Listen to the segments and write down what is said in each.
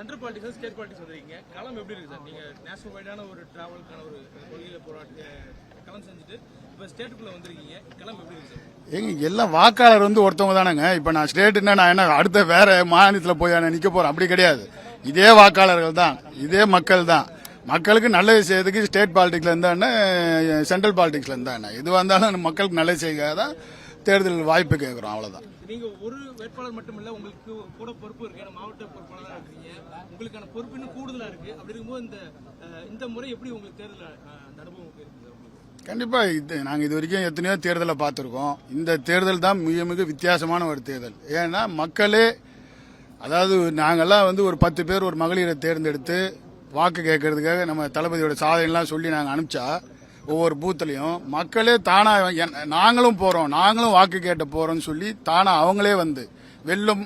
Central politics state politics வந்திருக்கீங்க, களம் எப்படி இருக்கு சார்? நீங்க நேஷனல் வைடான ஒரு டிராவலுக்கான ஒரு கொள்கையில போராட்ட களம் செஞ்சுட்டு இப்போ ஸ்டேட்டுக்குள்ள வந்திருக்கீங்க, களம் எப்படி இருக்கு சார்? எங்க எல்லாம் வாக்காளர் ஒருத்தவங்க தானேங்க. இப்ப நான் ஸ்டேட்னா நான் என்ன அடுத்த வேற மாநிலத்தில் போய் நிக்க போறேன்? அப்படி கிடையாது. இதே வாக்காளர்கள் தான், இதே மக்கள் தான். மக்களுக்கு நல்லது செய்யறதுக்கு ஸ்டேட் பாலிடிக்ஸ்ல இருந்தா என்ன, சென்ட்ரல் பாலிடிக்ஸ்ல இருந்தா என்ன, இது வந்தாலும் மக்களுக்கு நல்லது செய்யாதான் தேர்தல் வாய்ப்பு கேட்கிறோம், அவ்வளவுதான். நீங்க ஒரு வேட்பாளர் மட்டும் இல்ல, உங்களுக்கு கூட பொறுப்பு இருக்கு. ஏன்னா மாவட்ட பொறுப்பாளர் தான் இருக்கீங்க, உங்களுக்கான பொறுப்பு இன்னும் கூடுதலா இருக்கு. அப்படி இருக்கும்போது இந்த முறை எப்படி உங்களுக்கு தேர்தல் அந்த அனுபவம் இருக்கு? கண்டிப்பா நாங்க இது வரைக்கும் எத்தனையோ தேர்தலை பார்த்திருக்கோம். இந்த தேர்தல் தான் மிக மிக வித்தியாசமான ஒரு தேர்தல். ஏன்னா மக்களே, அதாவது நாங்கெல்லாம் ஒரு 10 பேர் ஒரு மகளிரை தேர்ந்தெடுத்து வாக்கு கேட்கறதுக்காக நம்ம தளபதியோட சாதனைலாம் சொல்லி நாங்கள் அனுப்பிச்சா ஒவ்வொரு பூத்துலையும் மக்களே தானா நாங்களும் போறோம், நாங்களும் வாக்கு கேட்ட போறோம்னு சொல்லி தானா அவங்களே வெல்லும்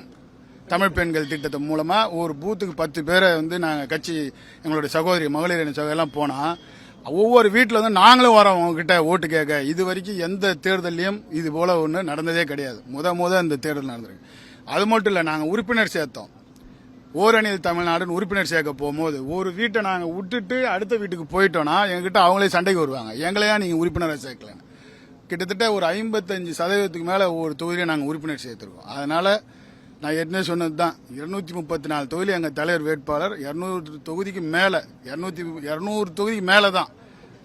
தமிழ் பெண்கள் திட்டத்தின் மூலமா ஒரு பூத்துக்கு 10 பேரை நாங்கள் கட்சி எங்களுடைய சகோதரி மகளிர் சகோதரி போனா ஒவ்வொரு வீட்டில் நாங்களும் வரோம் உங்ககிட்ட ஓட்டு கேட்க. இது வரைக்கும் எந்த தேர்தலையும் இது போல ஒன்று நடந்ததே கிடையாது. முத இந்த தேர்தல் நடந்திருக்கு. அது மட்டும் இல்லை, நாங்கள் உறுப்பினர் சேர்த்தோம். ஓரணியில் தமிழ்நாடுன்னு உறுப்பினர் சேர்க்க போகும்போது ஒரு வீட்டை நாங்கள் விட்டுட்டு அடுத்த வீட்டுக்கு போயிட்டோம்னா எங்ககிட்ட அவங்களே சண்டைக்கு வருவாங்க, எங்களையா நீங்கள் உறுப்பினரை சேர்க்கலன்னு. கிட்டத்தட்ட ஒரு 55% மேலே ஒவ்வொரு தொகுதியை நாங்கள் உறுப்பினர் சேர்த்துருக்கோம். அதனால நான் ஏற்கனவே சொன்னது தான், 234 தொகுதி எங்கள் தலைவர் வேட்பாளர், 200 தொகுதிக்கு மேலே, 200 தொகுதிக்கு மேலே தான்.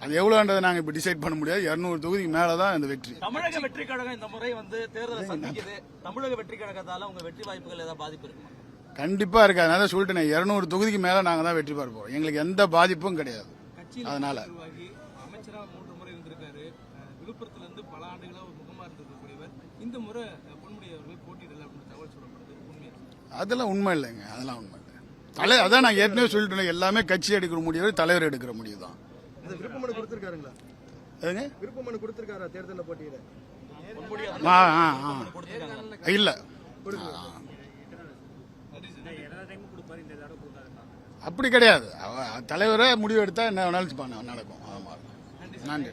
அது எவ்வளோன்றதை நாங்கள் இப்போ டிசைட் பண்ண முடியாது. 200 தொகுதிக்கு மேலே தான் இந்த வெற்றி. தமிழக வெற்றி கழகம் இந்த முறை தேர்தலை சந்திக்குது. தமிழக வெற்றி கழகத்தால உங்க வெற்றி வாய்ப்புகள் ஏதாவது பாதிப்பு இருக்குமா? கண்டிப்பா இருக்கு. அதனால சொல்லிட்டேன், 200 தொகுதிக்கு மேல நாங்க தான் வெற்றி பெற போறோம். எங்களுக்கு எந்த பாதிப்பும் கிடையாது. அதனால அமைச்சரா 3 முறை இருந்திருக்காரு, விழுப்புரத்துல இருந்து பல ஆண்டுகளா ஒரு முகமா இருந்திருக்கக்கூடியவர். இந்த முறை பொன்முடி அவர்கள் போட்டியிடல அப்படின்னு தகவல் சொல்லப்படுது, உண்மையா? அதெல்லாம் உண்மை இல்லைங்க, அதெல்லாம் உண்மை இல்லை. அதான் நான் ஏற்கனவே சொல்லிட்டேன், எல்லாமே கட்சி எடுக்கிற முடியாது, தலைவர் எடுக்கிற முடிவு தான். விருப்பமனு கொடுத்திருக்காருங்களா? விருப்பமனு கொடுத்திருக்காரா தேர்தலில் போட்டியிட? இல்ல அப்படி கிடையாது. தலைவரே முடிவு எடுத்தா என்ன வேணாலும் நடக்கும். நன்றி.